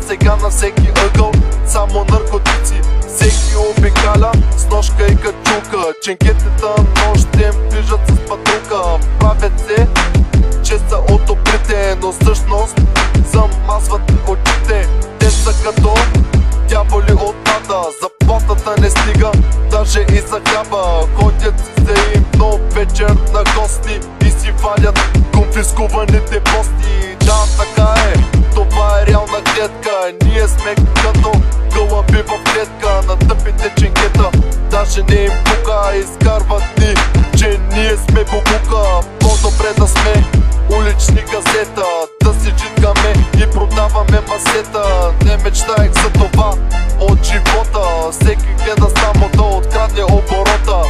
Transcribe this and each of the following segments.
сега на всеки ъгъл само наркотици. Всеки обикаля с ножка и качулка. Ченгетата нощем движат с патрулка. Правят се, че са от добрите, но всъщност замазват очите. Те са като дяволи от ада. Заплатата не стига, даже и за хляба. Ходят си за им но вечер на гости и си валят конфискуваните пости. Да, така е, това е реална клетка. Ние сме като гълъби в клетка на тъпите ченгета. Даже не им пука, изкарват ни, че ние сме бобука. По-добре да сме улични газета, да си джиткаме и продаваме масета. Не мечтаех за това от живота, всеки гледа само да открадне оборота.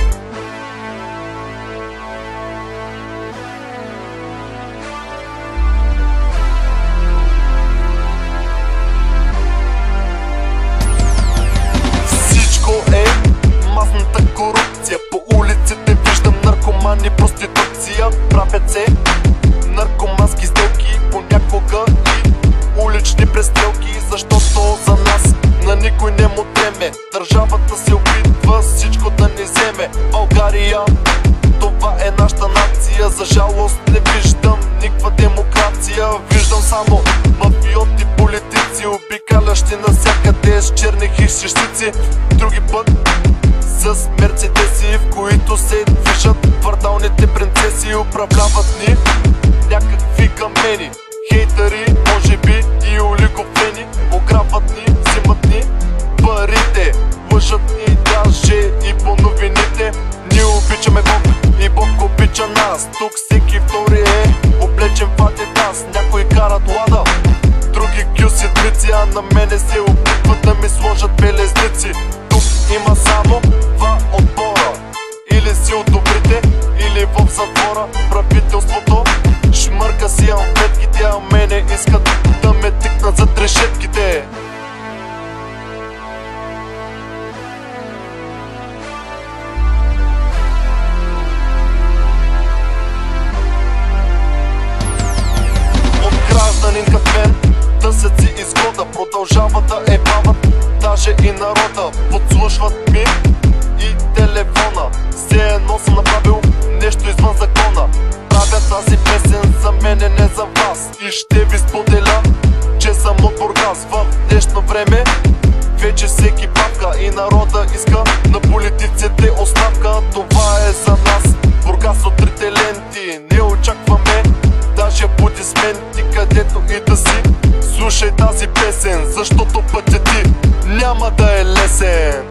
Всичко е масната корупция. По улиците виждам наркомани, проституция. Правят се наркомански сделки, понякога и улични престрелки. Защото за нас на никой не му треме. Държавата се опитва всичко да ни вземе. България, това е нашата нация. За жалост не виждам никаква демокрация. Виждам само мафиоти политици, обикалящи навсякъде с черни хищници. Други път с мерцедеси, в които се движат кварталните принцеси. Управляват ни някакви камени, хейтери, може би и олигофрени. Ограбват ни, взимат ни парите, лъжат ни даже и по новините. Ние обичаме Бог и Бог обича нас. Тук всеки втори е облечен в Адидас. Някои карат лада, други кюседмици, а на мене се опитват да ми сложат белезници. Тук има само два отбора, или си от добрите, или в затвора. Правителството шмърка си ампетките, а мене искат да ме тикнат за трешетките. От гражданин като мен търсят си изгода, продължават да ебават даже и народа. Подслушват ми и телефона, все едно съм направил нещо извън закона. Правя тази песен за мене, не за вас, и ще ви споделя, че съм от Бургас. В днешно време вече всеки бабка и народа иска на политиците оставка. Това е за нас Бургас от трите ленти. Не очакваме даже аплодисменти, където и да си. Слушай тази песен, защото пътят ти няма да е лесен.